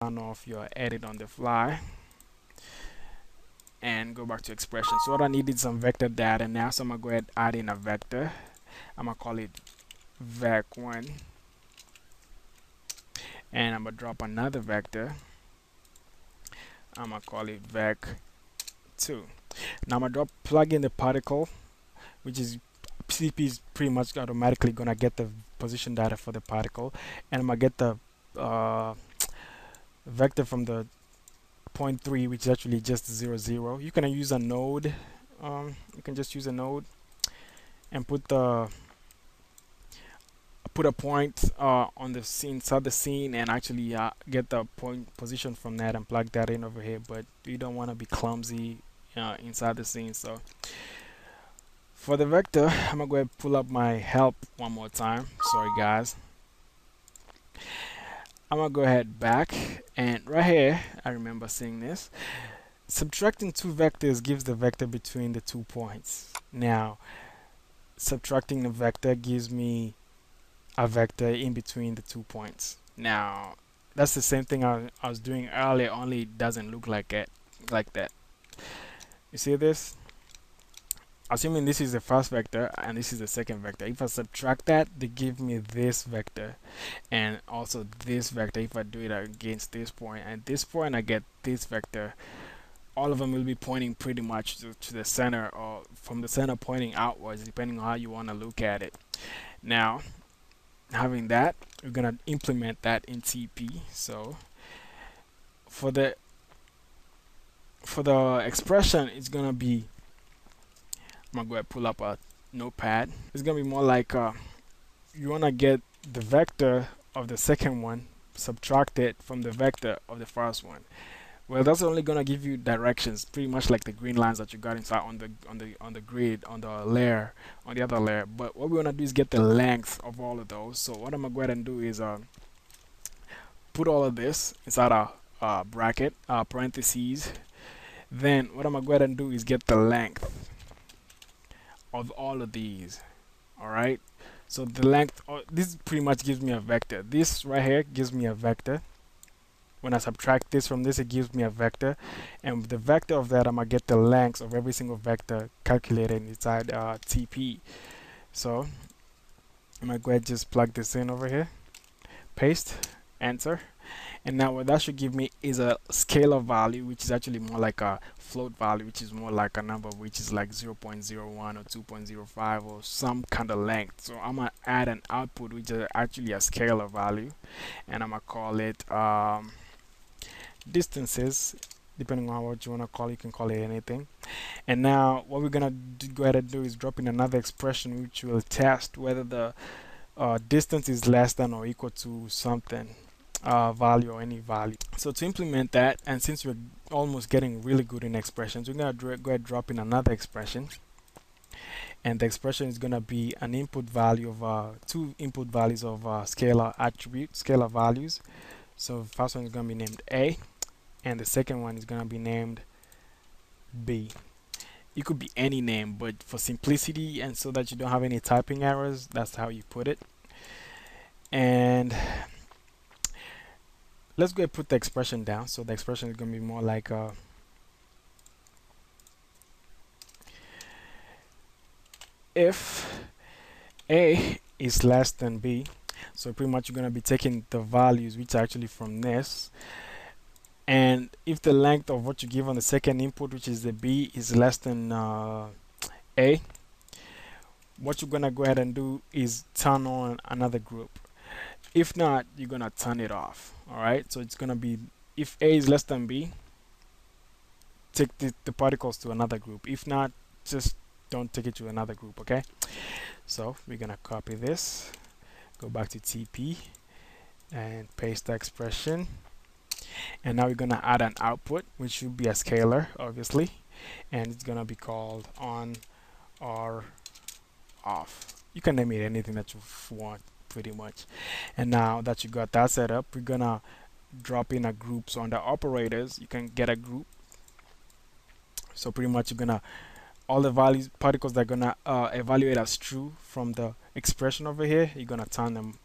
turn off your edit on the fly and go back to expression. So what I need is some vector data now. So I'm gonna go ahead and add in a vector. I'm gonna call it vec1, and I'm gonna drop another vector. I'm gonna call it vec2. Now I'm gonna plug in the particle, which is CP is pretty much automatically gonna get the position data for the particle, and I'm gonna get the vector from the point 3, which is actually just 0 0. You can use a node. You can just use a node and put a point on the scene, inside the scene, and actually get the point position from that and plug that in over here. But you don't want to be clumsy inside the scene. So for the vector, I'm gonna go ahead and pull up my help one more time. Sorry guys. I'm gonna go ahead back, and right here I remember seeing this. Subtracting two vectors gives the vector between the 2 points. Now subtracting the vector gives me a vector in between the 2 points. Now that's the same thing I was doing earlier, only it doesn't look like that. You see this? Assuming this is the first vector and this is the second vector, if I subtract that, they give me this vector and also this vector. If I do it against this point and this point, I get this vector. All of them will be pointing pretty much to the center, or from the center pointing outwards, depending on how you want to look at it. Now having that, we're gonna implement that in TP. So for the expression, it's gonna be, I'm gonna go ahead and pull up a notepad. It's gonna be more like you wanna get the vector of the second one subtracted from the vector of the first one. Well, that's only gonna give you directions, pretty much like the green lines that you got inside on the grid, on the layer, on the other layer. But what we wanna do is get the length of all of those. So what I'm gonna go ahead and do is put all of this inside a bracket, parentheses. Then what I'm gonna go ahead and do is get the length of all of these. All right. So the length, this pretty much gives me a vector. This right here gives me a vector. When I subtract this from this, it gives me a vector, and with the vector of that, I'm gonna get the length of every single vector calculated inside TP. So I'm gonna go ahead and just plug this in over here, paste, enter, and now what that should give me is a scalar value, which is actually more like a float value, which is more like a number which is like 0.01 or 2.05 or some kind of length. So I'm gonna add an output which is actually a scalar value, and I'm gonna call it distances, depending on what you want to call it. You can call it anything. And now what we're gonna go ahead and do is drop in another expression which will test whether the distance is less than or equal to something, value or any value. So to implement that, and since we're almost getting really good in expressions, we're gonna go ahead and drop in another expression, and the expression is gonna be an input value of two input values of scalar attribute, scalar values. So first one is gonna be named A, and the second one is gonna be named B. It could be any name, but for simplicity and so that you don't have any typing errors, that's how you put it. And let's go ahead and put the expression down. So the expression is gonna be more like if A is less than B. So pretty much you're gonna be taking the values which are actually from this, and if the length of what you give on the second input, which is the B, is less than A, what you're gonna go ahead and do is turn on another group. If not, you're gonna turn it off. All right, so it's gonna be, if A is less than B, take the particles to another group. If not, just don't take it to another group. Okay, so we're gonna copy this, go back to TP and paste the expression, and now we're gonna add an output which should be a scalar, obviously, and it's gonna be called on or off. You can name it anything that you want, pretty much. And now that you got that set up, we're gonna drop in a group. So under operators, you can get a group. So pretty much you're gonna, all the values, particles that are gonna evaluate as true from the expression over here, you're gonna turn them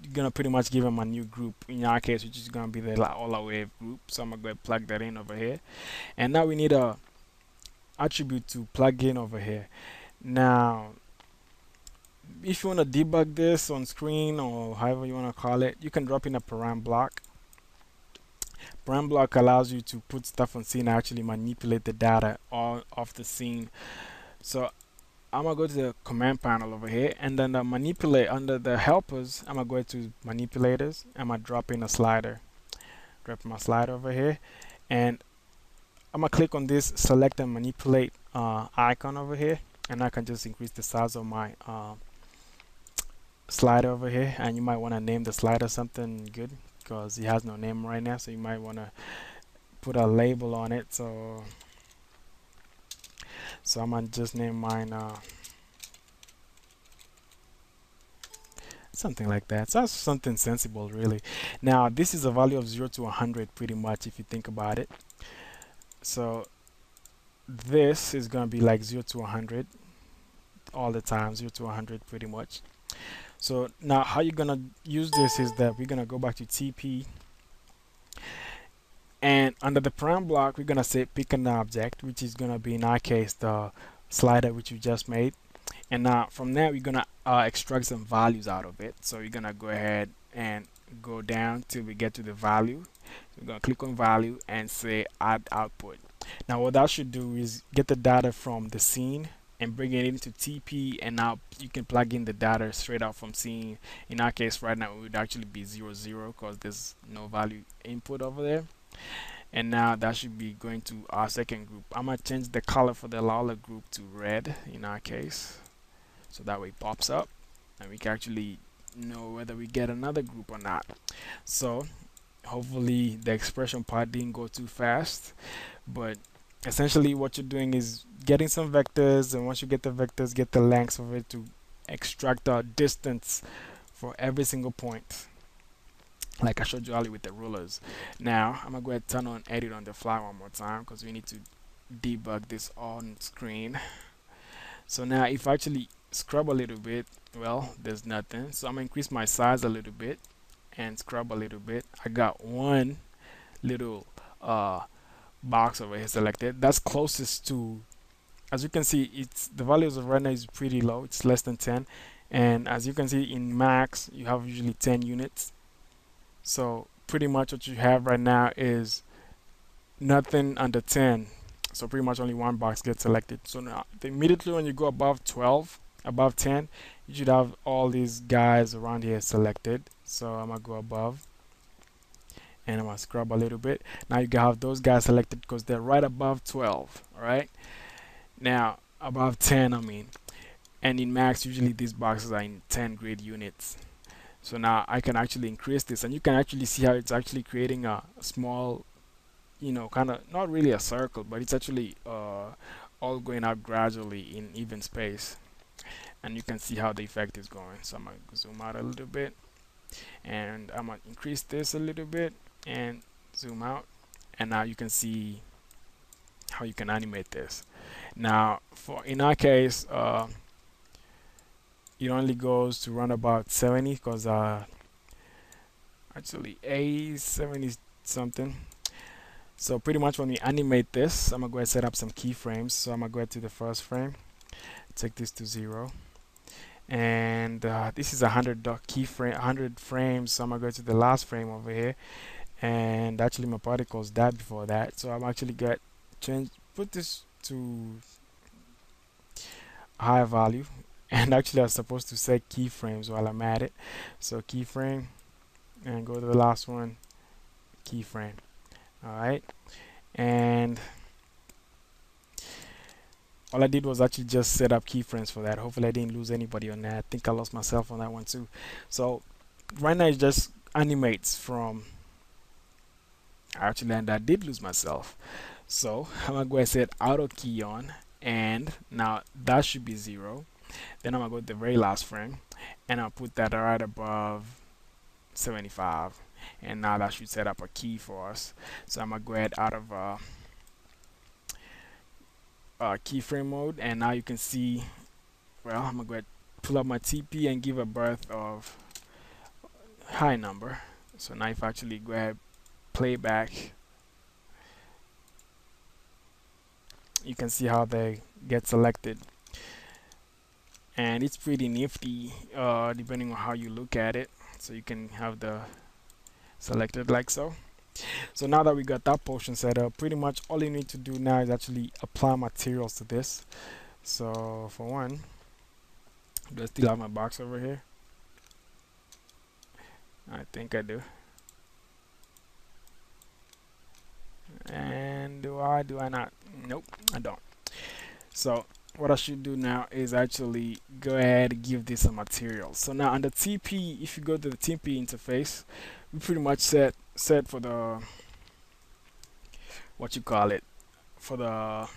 you're gonna pretty much give them a new group in our case, which is gonna be the laola wave group. So I'm gonna go ahead and plug that in over here, and now we need a attribute to plug in over here. Now if you want to debug this on screen or however you want to call it, you can drop in a param block. Param block allows you to put stuff on scene and actually manipulate the data all of the scene. So I'm gonna go to the command panel over here, and then manipulate under the helpers. I'm gonna go to manipulators. I'm gonna drop in a slider. Drop my slider over here, and I'm gonna click on this select and manipulate icon over here, and I can just increase the size of my slider over here. And you might want to name the slider something good because it has no name right now, so you might want to put a label on it. So I'm gonna just name mine something like that. So that's something sensible, really. Now this is a value of 0 to 100 pretty much if you think about it. So this is gonna be like 0 to 100 all the time, 0 to 100 pretty much. So now how you're gonna use this is that we're gonna go back to TP, and under the param block we're gonna say pick an object, which is gonna be in our case the slider which we just made. And now from there we're gonna extract some values out of it. So you're gonna go ahead and go down till we get to the value. So we're gonna click on value and say add output. Now what that should do is get the data from the scene and bring it into TP, and now you can plug in the data straight out from scene. In our case right now it would actually be 0 0 because there's no value input over there. And now that should be going to our second group. I'm gonna change the color for the laola group to red in our case, so that way it pops up and we can actually know whether we get another group or not. So hopefully the expression part didn't go too fast, but essentially what you're doing is getting some vectors, and once you get the vectors, get the lengths of it to extract a distance for every single point, like I showed you earlier with the rulers. Now I'm gonna go ahead and turn on edit on the fly one more time because we need to debug this on screen. So now if I actually scrub a little bit, well, there's nothing. So I'm gonna increase my size a little bit and scrub a little bit. I got one little box over here selected. That's closest to, as you can see, it's the values of right now is pretty low. It's less than 10, and as you can see in max you have usually 10 units. So pretty much what you have right now is nothing under 10. So pretty much only one box gets selected. So now immediately when you go above 12, above 10, you should have all these guys around here selected. So I'm gonna go above and I'm gonna scrub a little bit. Now you can have those guys selected because they're right above 12. All right, now above 10 I mean, and in max usually these boxes are in 10 grid units. So now I can actually increase this, and you can actually see how it's actually creating a small, you know, kind of not really a circle, but it's actually all going up gradually in even space, and you can see how the effect is going. So I'm gonna zoom out a little bit, and I'm gonna increase this a little bit and zoom out, and now you can see how you can animate this. Now for in our case it only goes to run about 70 because actually a 70 something. So pretty much when we animate this, I'm gonna go ahead and set up some keyframes. So I'm gonna go ahead to the first frame, take this to 0, and this is 100 keyframe, 100 frames. So I'm gonna go to the last frame over here, and actually my particles died before that. So I'm actually gonna put this to higher value, and actually I was supposed to set keyframes while I'm at it. So keyframe, and go to the last one, keyframe. Alright, and all I did was actually just set up keyframes for that. Hopefully I didn't lose anybody on that. I think I lost myself on that one too. So right now it just animates from, actually, and I did lose myself. So I'm gonna go ahead and set auto key on, and now that should be 0. Then I'm gonna go to the very last frame and I'll put that right above 75, and now that should set up a key for us. So I'm gonna go ahead out of keyframe mode, and now you can see, well, I'm gonna go ahead pull up my TP and give a birth of high number. So now if I actually go ahead play back, you can see how they get selected, and it's pretty nifty depending on how you look at it. So you can have the selected like so. So now that we got that portion set up, pretty much all you need to do now is actually apply materials to this. So for one, do I still have my box over here? I think I do. And do I not? Nope, I don't. So what I should do now is actually go ahead and give this a material. So now on the TP, if you go to the TP interface, we pretty much set for the, what you call it, for the